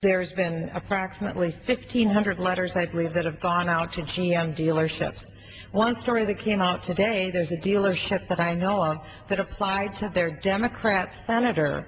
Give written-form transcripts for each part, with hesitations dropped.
There's been approximately 1,500 letters, I believe, that have gone out to GM dealerships. One story that came out today, there's a dealership that I know of that applied to their Democrat senator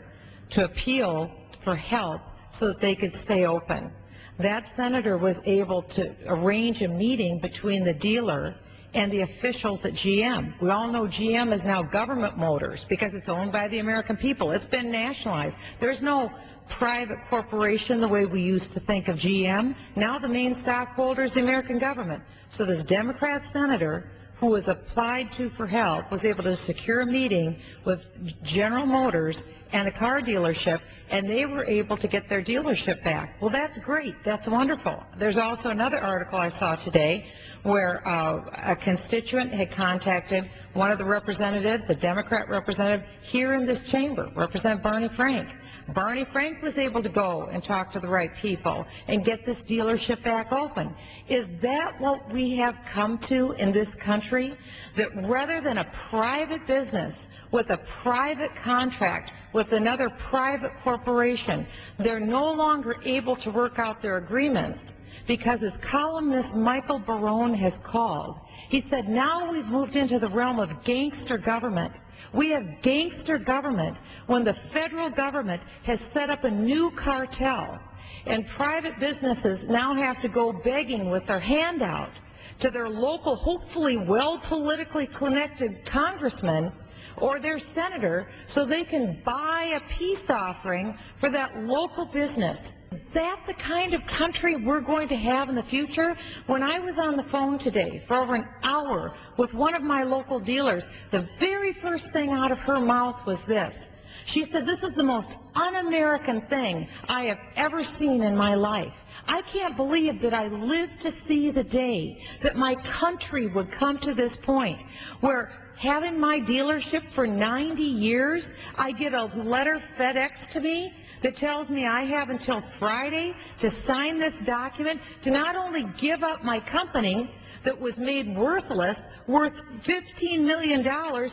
to appeal for help so that they could stay open. That senator was able to arrange a meeting between the dealer and the officials at GM. We all know GM is now government motors because it's owned by the American people. It's been nationalized. There's no private corporation the way we used to think of GM. Now the main stockholder is the American government. So this Democrat senator who was applied to for help was able to secure a meeting with General Motors and a car dealership, and they were able to get their dealership back. Well, that's great. That's wonderful. There's also another article I saw today where a constituent had contacted one of the representatives, a Democrat representative here in this chamber, Representative Barney Frank. Barney Frank was able to go and talk to the right people and get this dealership back open. Is that what we have come to in this country? That rather than a private business with a private contract with another private corporation, they're no longer able to work out their agreements because, as columnist Michael Barone has called, he said, now we've moved into the realm of gangster government. We have gangster government when the federal government has set up a new cartel, and private businesses now have to go begging with their hand out to their local, hopefully well politically connected congressman or their senator so they can buy a peace offering for that local business. Is that the kind of country we're going to have in the future? When I was on the phone today for over an hour with one of my local dealers, the very first thing out of her mouth was this. She said, this is the most un-American thing I have ever seen in my life. I can't believe that I lived to see the day that my country would come to this point where having my dealership for 90 years, I get a letter FedEx to me that tells me I have until Friday to sign this document to not only give up my company that was made worthless, worth $15 million,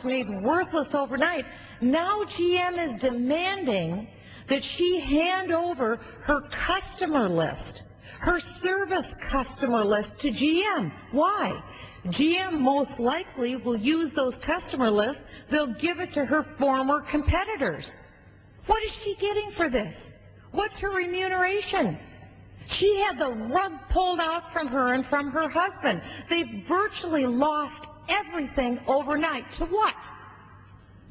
made worthless overnight. Now GM is demanding that she hand over her customer list, her service customer list to GM. Why? GM most likely will use those customer lists. They'll give it to her former competitors. What is she getting for this? What's her remuneration? She had the rug pulled out from her and from her husband. They virtually lost everything overnight. To what?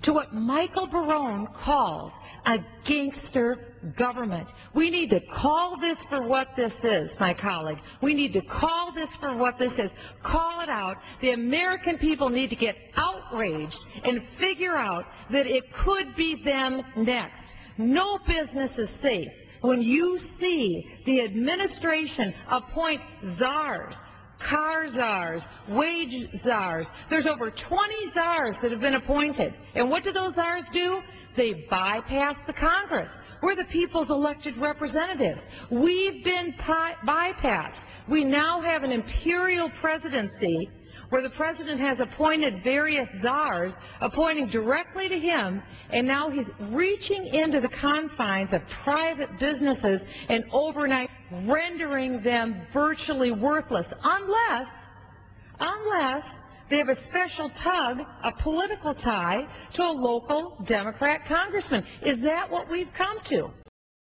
To what Michael Barone calls a gangster government. We need to call this for what this is, my colleague. We need to call this for what this is. Call it out. The American people need to get outraged and figure out that it could be them next. No business is safe when you see the administration appoint czars, car czars, wage czars. There's over 20 czars that have been appointed. And what do those czars do? They bypass the Congress. We're the people's elected representatives. We've been bypassed. We now have an imperial presidency where the president has appointed various czars, appointing directly to him, and now he's reaching into the confines of private businesses and overnight rendering them virtually worthless, unless they have a special tug, a political tie, to a local Democrat congressman. Is that what we've come to?